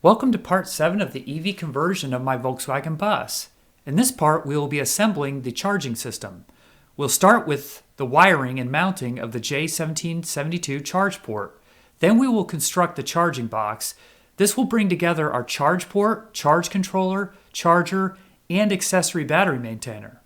Welcome to part 7 of the EV conversion of my Volkswagen Bus. In this part, we will be assembling the charging system. We'll start with the wiring and mounting of the J1772 charge port. Then we will construct the charging box. This will bring together our charge port, charge controller, charger, and accessory battery maintainer.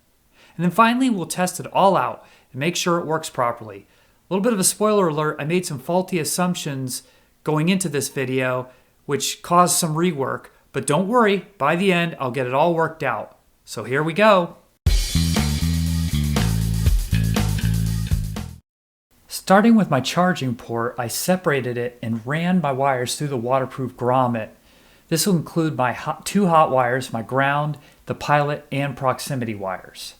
And then finally, we'll test it all out and make sure it works properly. A little bit of a spoiler alert, I made some faulty assumptions going into this video, which caused some rework, but don't worry, by the end, I'll get it all worked out. So here we go. Starting with my charging port, I separated it and ran my wires through the waterproof grommet. This will include my two hot wires, my ground, the pilot, and proximity wires.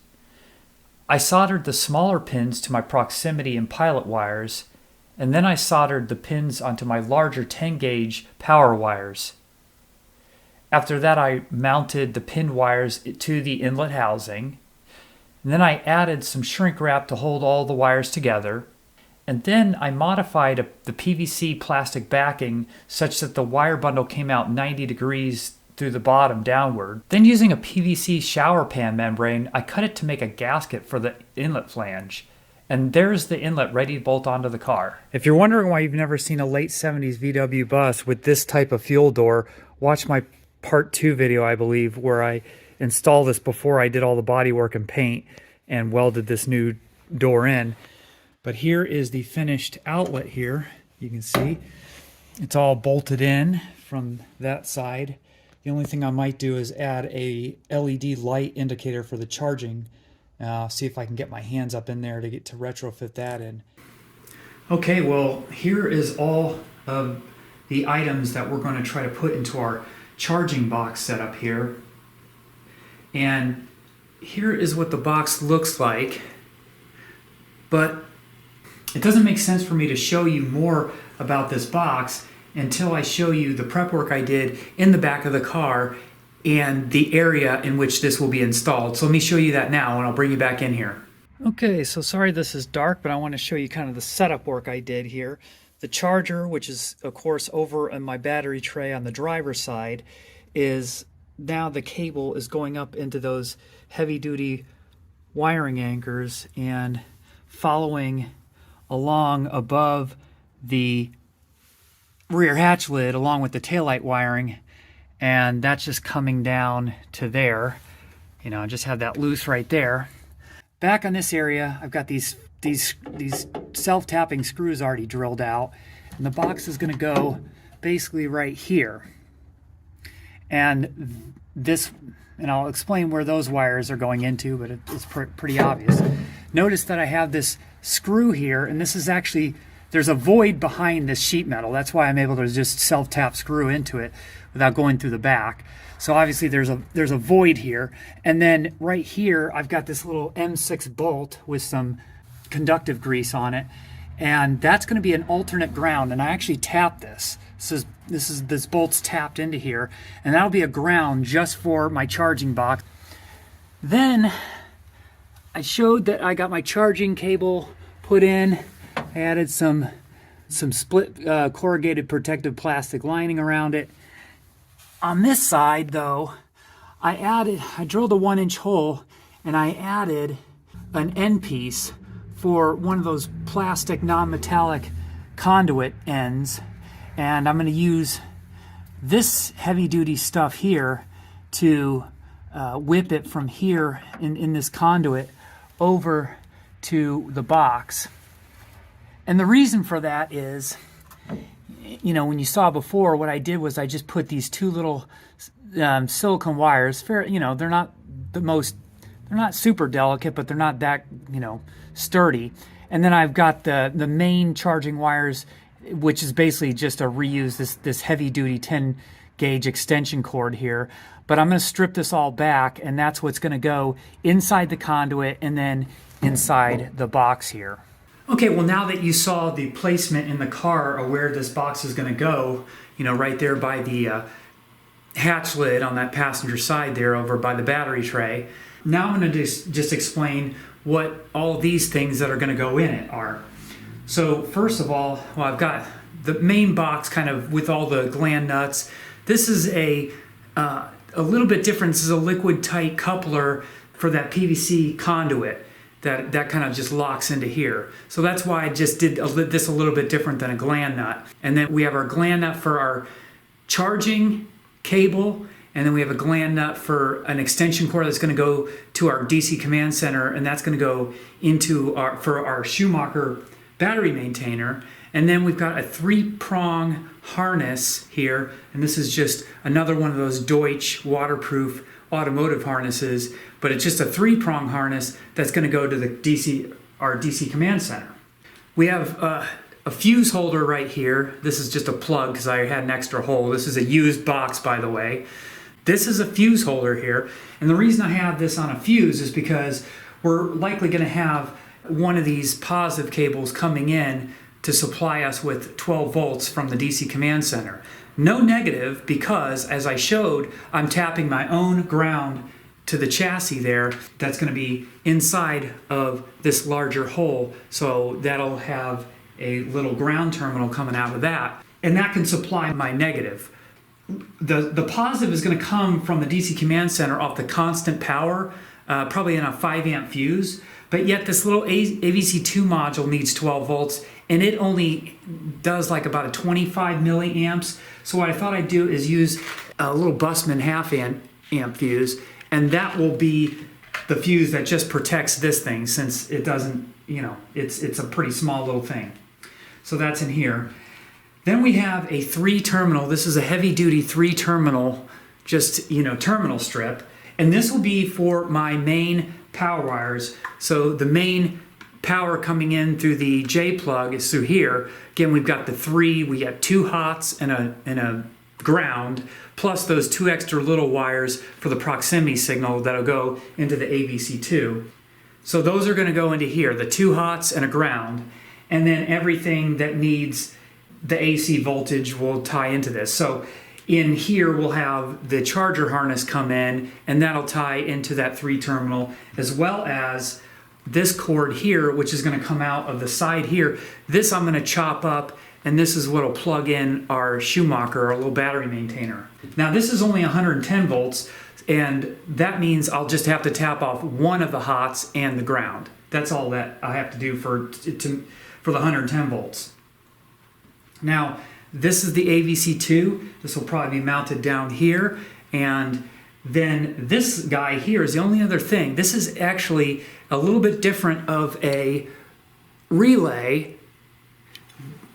I soldered the smaller pins to my proximity and pilot wires, and then I soldered the pins onto my larger 10-gauge power wires. After that, I mounted the pinned wires to the inlet housing. And then I added some shrink wrap to hold all the wires together. And then I modified the PVC plastic backing such that the wire bundle came out 90 degrees through the bottom downward. Then using a PVC shower pan membrane, I cut it to make a gasket for the inlet flange. And there's the inlet ready to bolt onto the car. If you're wondering why you've never seen a late 70s VW bus with this type of fuel door, watch my part 2 video, I believe, where I installed this before I did all the bodywork and paint and welded this new door in. But here is the finished outlet here. You can see it's all bolted in from that side. The only thing I might do is add a LED light indicator for the charging. See if I can get my hands up in there to get to retrofit that in. Okay, well, here is all of the items that we're going to try to put into our charging box setup here. And here is what the box looks like. But it doesn't make sense for me to show you more about this box until I show you the prep work I did in the back of the car and the area in which this will be installed. So let me show you that now and I'll bring you back in here. Okay, so sorry this is dark, but I want to show you kind of the setup work I did here. The charger, which is of course over in my battery tray on the driver's side, is now the cable is going up into those heavy duty wiring anchors and following along above the rear hatch lid along with the taillight wiring. And that's just coming down to there. You know, I just have that loose right there. Back on this area, I've got these self-tapping screws already drilled out. And the box is going to go basically right here. And this, and I'll explain where those wires are going into, but it's pretty obvious. Notice that I have this screw here, and this is actually, there's a void behind this sheet metal. That's why I'm able to just self-tap screw into it without going through the back. So obviously there's a void here. And then right here, I've got this little M6 bolt with some conductive grease on it. And that's going to be an alternate ground. And I actually tapped this. This bolt's tapped into here. And that'll be a ground just for my charging box. Then I showed that I got my charging cable put in. I added some split corrugated protective plastic lining around it. On this side, though, I drilled a 1-inch hole and I added an end piece for one of those plastic non-metallic conduit ends. And I'm going to use this heavy-duty stuff here to whip it from here in this conduit over to the box. And the reason for that is, you know, when you saw before, what I did was I just put these two little silicone wires. You know, they're not super delicate, but they're not that, you know, sturdy. And then I've got the main charging wires, which is basically just a reuse this heavy duty 10-gauge extension cord here. But I'm going to strip this all back, and that's what's going to go inside the conduit and then inside the box here. Okay, well, now that you saw the placement in the car of where this box is going to go, you know, right there by the hatch lid on that passenger side there over by the battery tray, now I'm going to just explain what all these things that are going to go in it are. So first of all, well, I've got the main box kind of with all the gland nuts, This is a little bit different. This is a liquid tight coupler for that PVC conduit that kind of just locks into here. So that's why I just did this a little bit different than a gland nut. And then we have our gland nut for our charging cable, and then we have a gland nut for an extension cord that's going to go to our DC command center, and that's going to go into our Schumacher battery maintainer. And then we've got a 3-prong harness here, and this is just another one of those Deutsch waterproof automotive harnesses, but it's just a 3-prong harness that's going to go to our DC command center. We have a fuse holder right here. This is just a plug because I had an extra hole. This is a used box, by the way. This is a fuse holder here, and the reason I have this on a fuse is because we're likely going to have one of these positive cables coming in to supply us with 12 volts from the DC command center. No negative, because as I showed, I'm tapping my own ground to the chassis there. That's going to be inside of this larger hole, so that'll have a little ground terminal coming out of that, and that can supply my negative. The positive is going to come from the DC command center off the constant power, probably in a 5 amp fuse, but yet this little AVC2 module needs 12 volts, and it only does like about a 25 milliamps. So what I thought I'd do is use a little Busman half amp fuse, and that will be the fuse that just protects this thing, since it doesn't, it's a pretty small little thing. So that's in here. Then we have a 3-terminal. This is a heavy-duty 3-terminal, just, terminal strip. And this will be for my main power wires. So the main power coming in through the J plug is through here. Again, we've got the 3, we got 2 hots and a ground, plus those 2 extra little wires for the proximity signal that'll go into the AVC2. So those are going to go into here, the 2 hots and a ground. And then everything that needs the AC voltage will tie into this. So in here we'll have the charger harness come in, and that'll tie into that 3-terminal, as well as this cord here, which is going to come out of the side here. This I'm going to chop up, and this is what will plug in our Schumacher, our little battery maintainer. Now this is only 110 volts, and that means I'll just have to tap off one of the hots and the ground. That's all that I have to do for the 110 volts. Now, this is the AVC2. This will probably be mounted down here. And then this guy here is the only other thing. This is actually a little bit different of a relay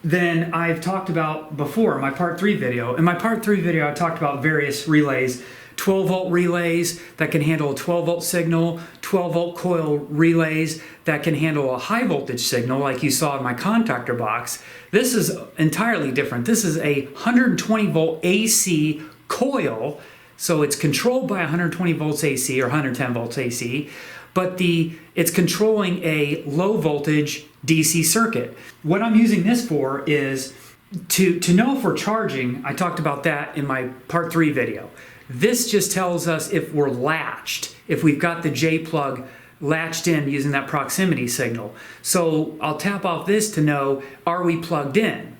than I've talked about before in my part 3 video. In my part 3 video, I talked about various relays. 12 volt relays that can handle a 12 volt signal, 12 volt coil relays that can handle a high voltage signal like you saw in my contactor box. This is entirely different. This is a 120 volt AC coil, so it's controlled by 120 volts AC or 110 volts AC, but it's controlling a low voltage DC circuit. What I'm using this for is to know if we're charging. I talked about that in my part 3 video. This just tells us if we're latched, if we've got the J plug latched in using that proximity signal. So I'll tap off this to know, are we plugged in?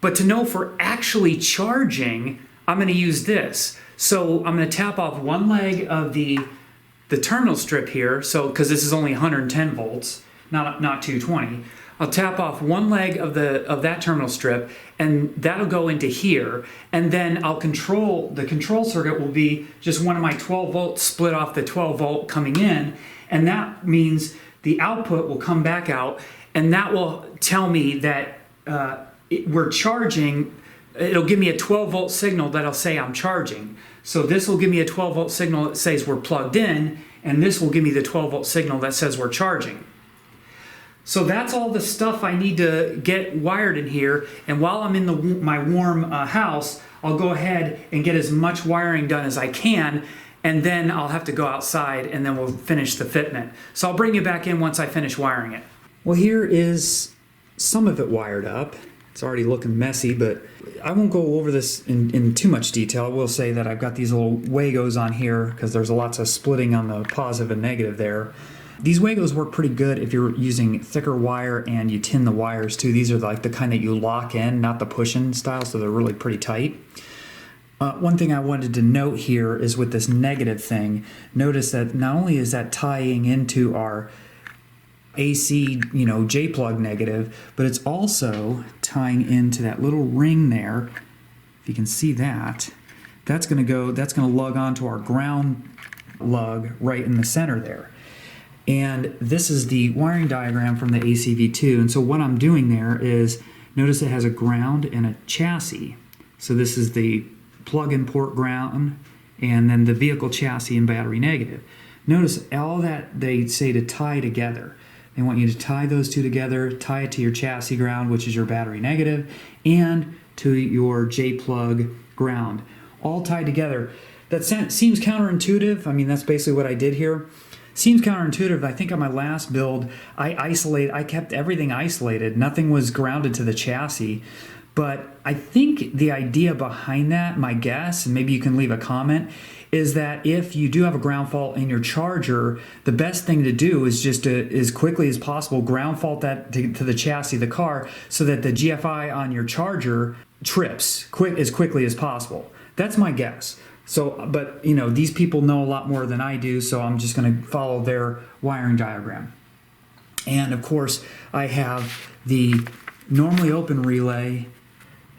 But to know if we're actually charging, I'm going to use this. So I'm going to tap off one leg of the terminal strip here, so because this is only 110 volts, not 220. I'll tap off one leg of that terminal strip, and that'll go into here, and then I'll the control circuit will be just one of my 12 volts split off the 12 volt coming in, and that means the output will come back out, and that will tell me that we're charging. It'll give me a 12 volt signal that'll say I'm charging. So this will give me a 12 volt signal that says we're plugged in, and this will give me the 12 volt signal that says we're charging. So that's all the stuff I need to get wired in here, and while I'm in my warm house, I'll go ahead and get as much wiring done as I can, and then I'll have to go outside and then we'll finish the fitment. So I'll bring you back in once I finish wiring it. Well, here is some of it wired up. It's already looking messy, but I won't go over this in too much detail. I will say that I've got these little Wagos on here because there's lots of splitting on the positive and negative there. These Wagos work pretty good if you're using thicker wire and you tin the wires too. These are like the kind that you lock in, not the push-in style, so they're really pretty tight. One thing I wanted to note here is with this negative thing, notice that not only is that tying into our AC, J-plug negative, but it's also tying into that little ring there. If you can see that, that's going to lug onto our ground lug right in the center there. And this is the wiring diagram from the ACV2. And so what I'm doing there is, notice it has a ground and a chassis. So this is the plug-in port ground, and then the vehicle chassis and battery negative. Notice all that they say to tie together. They want you to tie those two together, tie it to your chassis ground, which is your battery negative, and to your J-plug ground. All tied together. That seems counterintuitive. I mean, that's basically what I did here. Seems counterintuitive. I think on my last build, I kept everything isolated. Nothing was grounded to the chassis. But I think the idea behind that, my guess, and maybe you can leave a comment, is that if you do have a ground fault in your charger, the best thing to do is just to, as quickly as possible, ground fault that to the chassis of the car so that the GFI on your charger trips as quickly as possible. That's my guess. So, but these people know a lot more than I do, so I'm just going to follow their wiring diagram. And of course, I have the normally open relay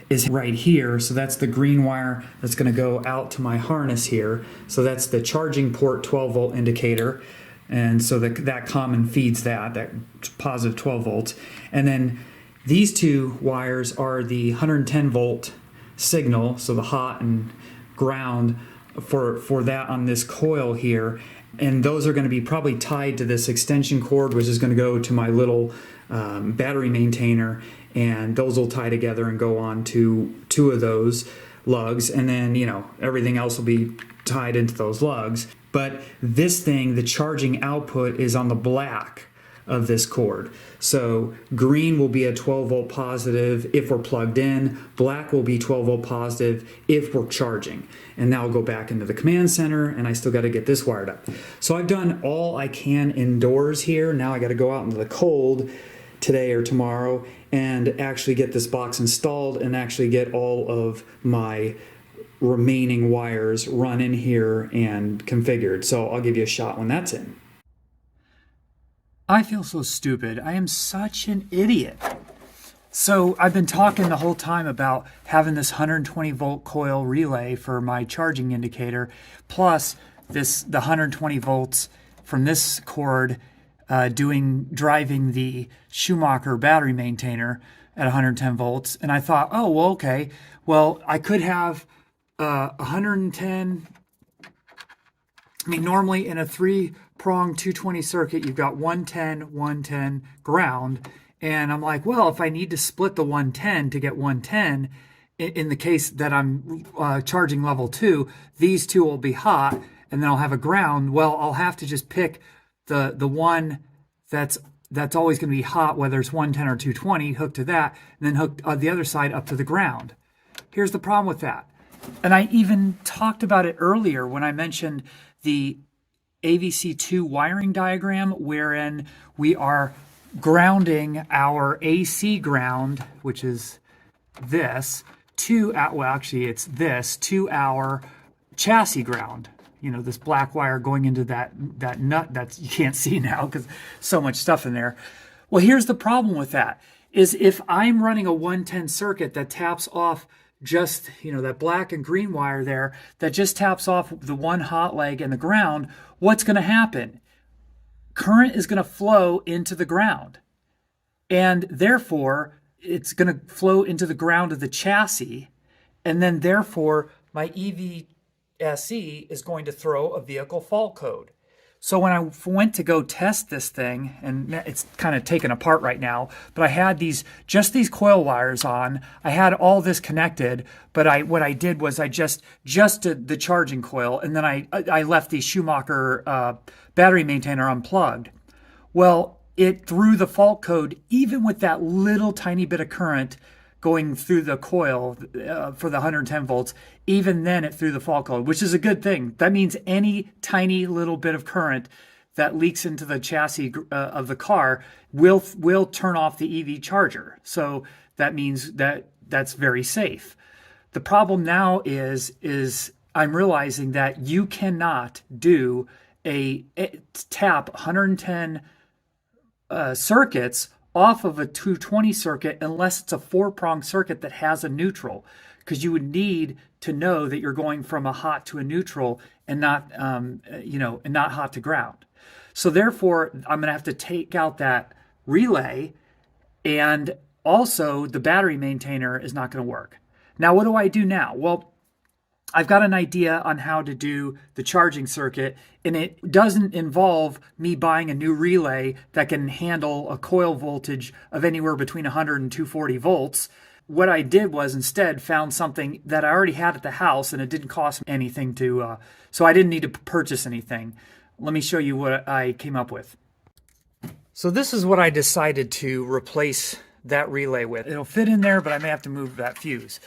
is right here, so that's the green wire that's going to go out to my harness here. So that's the charging port 12 volt indicator, and so that common feeds that positive 12 volts. And then these two wires are the 110 volt signal, so the hot and ground for that on this coil here, and those are going to be probably tied to this extension cord, which is going to go to my little battery maintainer, and those will tie together and go on to two of those lugs, and then everything else will be tied into those lugs. But this thing, the charging output, is on the black of this cord. So green will be a 12 volt positive if we're plugged in, black will be 12 volt positive if we're charging. And now I'll go back into the command center, and I still got to get this wired up. So I've done all I can indoors here. Now I got to go out into the cold today or tomorrow and actually get this box installed and actually get all of my remaining wires run in here and configured. So I'll give you a shot when that's in. I feel so stupid. I am such an idiot. So I've been talking the whole time about having this 120 volt coil relay for my charging indicator, plus the 120 volts from this cord driving the Schumacher battery maintainer at 110 volts. And I thought, oh, well, okay, well, I could have 110. I mean, normally in a 3-prong 220 circuit, you've got 110, 110 ground. And I'm like, well, if I need to split the 110 to get 110, in the case that I'm charging level 2, these two will be hot, and then I'll have a ground. Well, I'll have to just pick the one that's always going to be hot, whether it's 110 or 220, hook to that, and then hook the other side up to the ground. Here's the problem with that. And I even talked about it earlier when I mentioned the AVC2 wiring diagram, wherein we are grounding our AC ground, which is this, to our chassis ground. This black wire going into that nut that you can't see now because so much stuff in there. Well, here's the problem with that, is if I'm running a 110 circuit that taps off just, that black and green wire there, that just taps off the one hot leg and the ground, what's going to happen? Current is going to flow into the ground. And therefore, it's going to flow into the ground of the chassis. And then therefore, my EVSE is going to throw a vehicle fault code. So when I went to go test this thing, and it's kind of taken apart right now, but I had just these coil wires on. I had all this connected, but what I did was I just did the charging coil, and then I left the Schumacher battery maintainer unplugged. Well, it threw the fault code even with that little tiny bit of current going through the coil for the 110 volts. Even then it threw the fault code, which is a good thing. That means any tiny little bit of current that leaks into the chassis of the car will turn off the EV charger. So that means that's very safe. The problem now is I'm realizing that you cannot do a tap 110 circuits off of a 220 circuit unless it's a 4-prong circuit that has a neutral, because you would need to know that you're going from a hot to a neutral and not and not hot to ground. So therefore, I'm going to have to take out that relay, and also the battery maintainer is not going to work. Now, what do I do now? Well, I've got an idea on how to do the charging circuit, and it doesn't involve me buying a new relay that can handle a coil voltage of anywhere between 100 and 240 volts. What I did was instead found something that I already had at the house, and it didn't cost me anything so I didn't need to purchase anything. Let me show you what I came up with. So this is what I decided to replace that relay with. It'll fit in there, but I may have to move that fuse.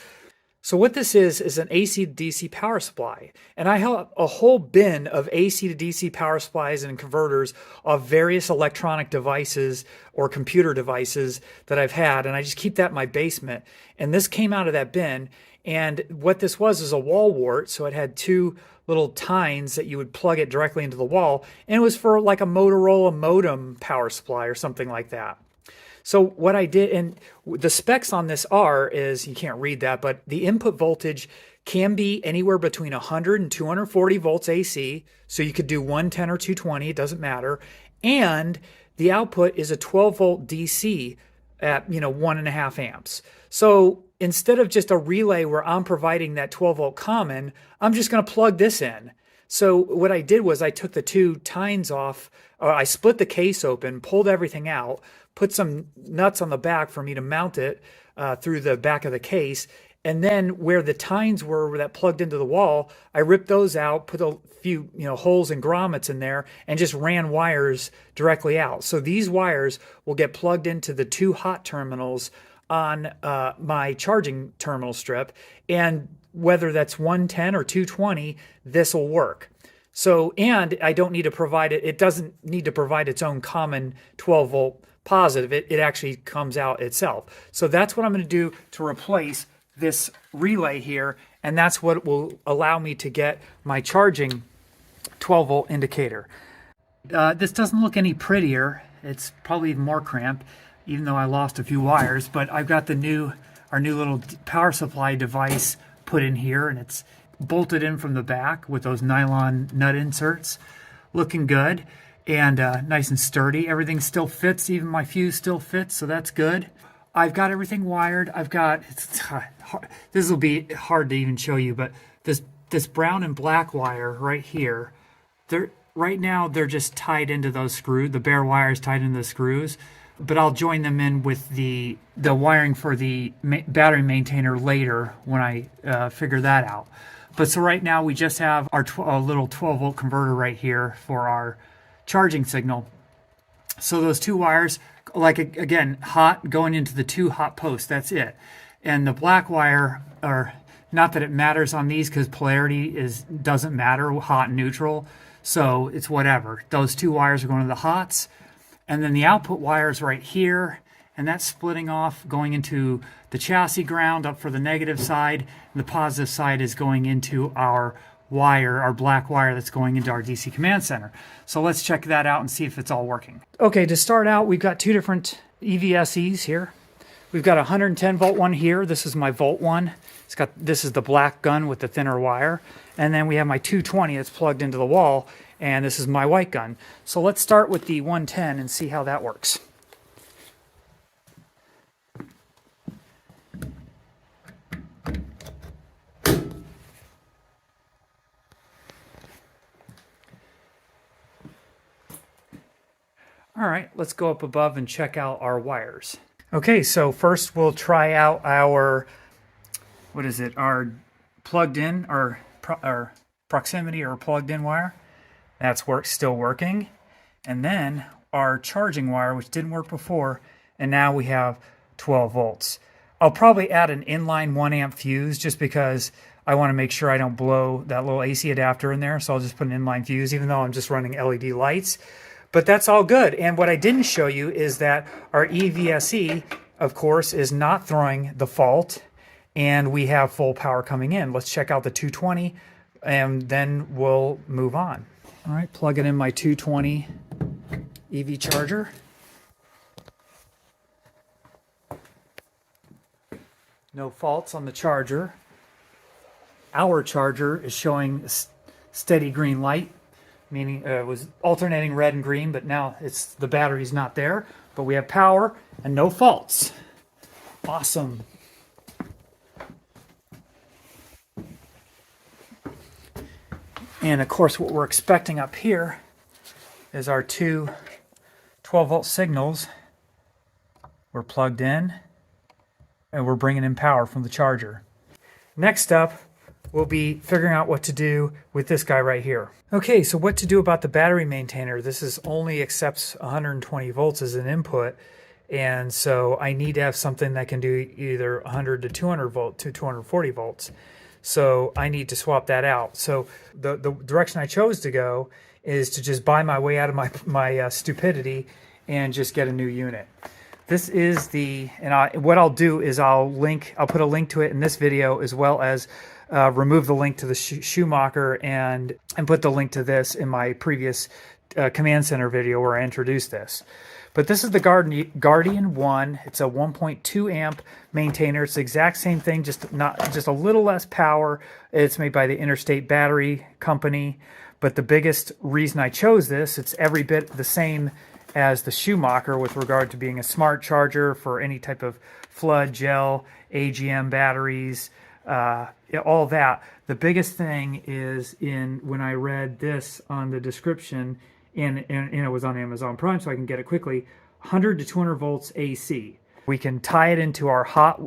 So what this is an AC to DC power supply. And I have a whole bin of AC to DC power supplies and converters of various electronic devices or computer devices that I've had. And I just keep that in my basement. And this came out of that bin. And what this was is a wall wart. So it had two little tines that you would plug it directly into the wall. And it was for like a Motorola modem power supply or something like that. So what I did, and the specs on this is, you can't read that, but the input voltage can be anywhere between 100 and 240 volts AC. So you could do 110 or 220, it doesn't matter. And the output is a 12 volt DC at 1.5 amps. So instead of just a relay where I'm providing that 12 volt common, I'm just going to plug this in. So what I did was I took the two tines off, or I split the case open, pulled everything out, put some nuts on the back for me to mount it through the back of the case. And then where the tines were that plugged into the wall, I ripped those out, put a few holes and grommets in there, and just ran wires directly out. So these wires will get plugged into the two hot terminals on my charging terminal strip. And whether that's 110 or 220, this will work. So, and I don't need to provide it. It doesn't need to provide its own common 12 volt positive. It actually comes out itself. So that's what I'm going to do to replace this relay here. And that's what will allow me to get my charging 12 volt indicator. This doesn't look any prettier. It's probably even more cramped, even though I lost a few wires. But I've got our new little power supply device put in here, and it's bolted in from the back with those nylon nut inserts. Looking good and nice and sturdy. Everything still fits, even my fuse still fits, so that's good. I've got everything wired. This will be hard to even show you, but this brown and black wire right here, right now they're just tied into those screws. The bare wire is tied into the screws, but I'll join them in with the wiring for the battery maintainer later when I figure that out. But so right now we just have our little 12 volt converter right here for our charging signal. So those two wires, like again, hot going into the two hot posts, that's it. And the black wire, or not that it matters on these because polarity doesn't matter, hot and neutral. So it's whatever. Those two wires are going to the hots. And then the output wire is right here. And that's splitting off, going into the chassis ground up for the negative side. And the positive side is going into our wire, our black wire that's going into our DC command center. So let's check that out and see if it's all working. Okay, to start out, we've got two different EVSEs here. We've got a 110 volt one here. This is my volt one. This is the black gun with the thinner wire. And then we have my 220 that's plugged into the wall. And this is my white gun. So let's start with the 110 and see how that works. All right, let's go up above and check out our wires. Okay, so first we'll try out our, our plugged in, our proximity or plugged in wire. That's still working. And then our charging wire, which didn't work before, and now we have 12 volts. I'll probably add an inline 1 amp fuse just because I want to make sure I don't blow that little AC adapter in there. So I'll just put an inline fuse, even though I'm just running LED lights. But that's all good. And what I didn't show you is that our EVSE, of course, is not throwing the fault. and we have full power coming in. Let's check out the 220 and then we'll move on. All right, plugging in my 220 EV charger. No faults on the charger. Our charger is showing steady green light, meaning it was alternating red and green, but now the battery's not there, but we have power and no faults. Awesome. And of course, what we're expecting up here is our two 12-volt signals. We're plugged in and we're bringing in power from the charger. Next up, we'll be figuring out what to do with this guy right here. Okay, so what to do about the battery maintainer. This only accepts 120 volts as an input, and so I need to have something that can do either 100 to 200 volt to 240 volts. So I need to swap that out. So the direction I chose to go is to just buy my way out of my stupidity and just get a new unit. This is what I'll do is I'll put a link to it in this video, as well as remove the link to the Schumacher and put the link to this in my previous command center video where I introduced this. But this is the Guardian 1. It's a 1.2 amp maintainer. It's the exact same thing, just a little less power. It's made by the Interstate Battery Company. But the biggest reason I chose this, it's every bit the same as the Schumacher with regard to being a smart charger for any type of flood, gel, AGM batteries, all that. The biggest thing is when I read this on the description, and it was on Amazon Prime, so I can get it quickly, 100 to 200 volts AC. We can tie it into our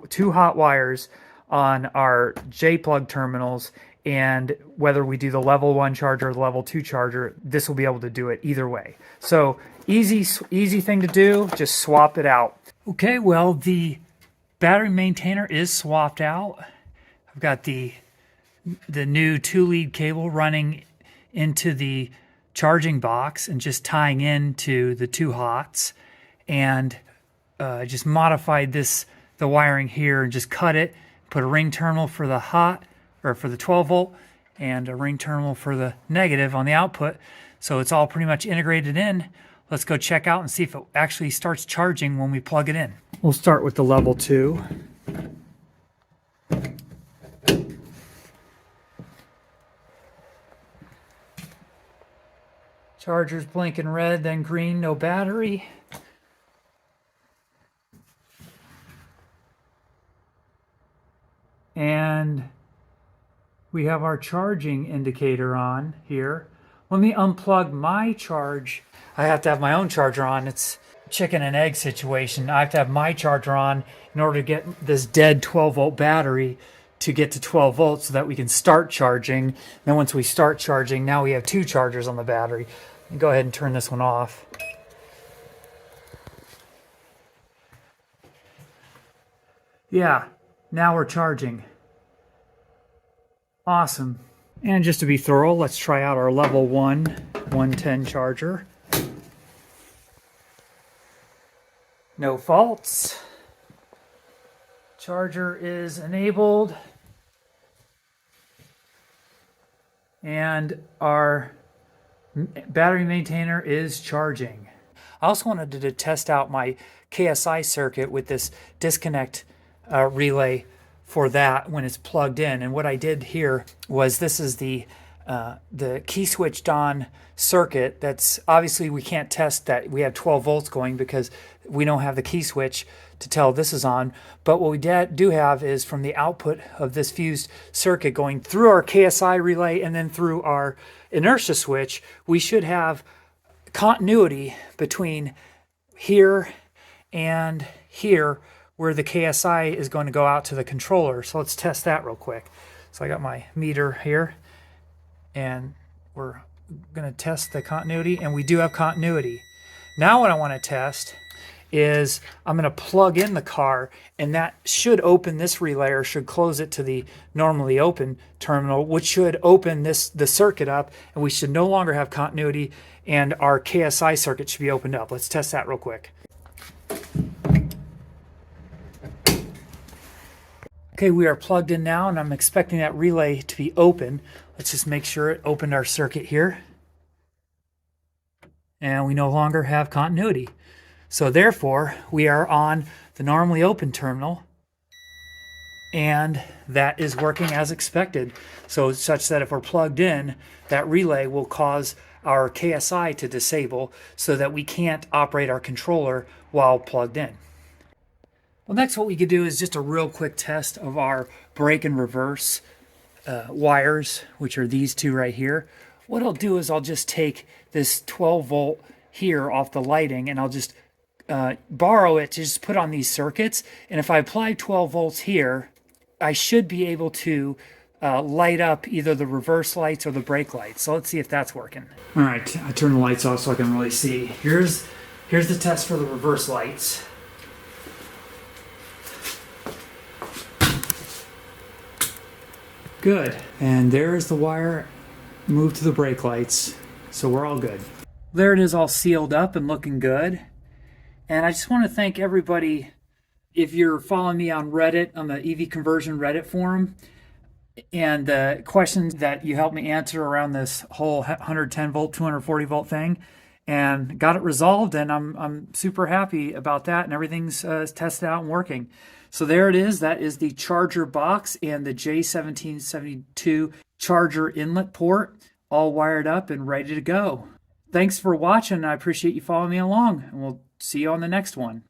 two hot wires on our J-plug terminals, and whether we do the level 1 charger or the level 2 charger, this will be able to do it either way. So easy thing to do, just swap it out. Okay, well, the battery maintainer is swapped out. I've got the new 2-lead cable running into the charging box and just tying into the two hots, and just modified the wiring here and just cut it, put a ring terminal for the for the 12 volt and a ring terminal for the negative on the output. So it's all pretty much integrated in. Let's go check out and see if it actually starts charging when we plug it in. We'll start with the level 2. Charger's blinking red, then green, no battery. And we have our charging indicator on here. Let me unplug my charge. I have to have my own charger on. It's a chicken and egg situation. I have to have my charger on in order to get this dead 12-volt battery to get to 12 volts so that we can start charging. Then once we start charging, now we have two chargers on the battery. Go ahead and turn this one off. Yeah, now we're charging. Awesome. And just to be thorough, let's try out our level 1 110 charger. No faults. Charger is enabled. And our battery maintainer is charging. I also wanted to test out my KSI circuit with this disconnect relay for that when it's plugged in. And what I did here was, this is the key switched on circuit. That's obviously, we can't test that we have 12 volts going because we don't have the key switch to tell this is on. But what we do have is from the output of this fused circuit going through our KSI relay and then through our inertia switch, we should have continuity between here and here, where the KSI is going to go out to the controller. So let's test that real quick. So I got my meter here, and we're going to test the continuity, and we do have continuity. Now what I want to test is I'm going to plug in the car, and that should open this relay, or should close it to the normally open terminal, which should open the circuit up, and we should no longer have continuity, and our KSI circuit should be opened up. Let's test that real quick. Okay, we are plugged in now, and I'm expecting that relay to be open. Let's just make sure it opened our circuit here. And we no longer have continuity. So therefore, we are on the normally open terminal, and that is working as expected. So such that if we're plugged in, that relay will cause our KSI to disable so that we can't operate our controller while plugged in. Well, next what we could do is just a real quick test of our brake and reverse wires, which are these two right here. What I'll do is I'll just take this 12 volt here off the lighting, and I'll just borrow it to just put on these circuits. And if I apply 12 volts here, I should be able to light up either the reverse lights or the brake lights. So let's see if that's working. All right, I turn the lights off so I can really see. Here's the test for the reverse lights. Good. And there's the wire moved to the brake lights. So we're all good. There it is, all sealed up and looking good. And I just want to thank everybody. If you're following me on Reddit, on the EV conversion Reddit forum, and the questions that you helped me answer around this whole 110 volt, 240 volt thing, and got it resolved, and I'm super happy about that, and everything's tested out and working. So there it is. That is the charger box and the J1772 charger inlet port, all wired up and ready to go. Thanks for watching. I appreciate you following me along, and we'll see you on the next one.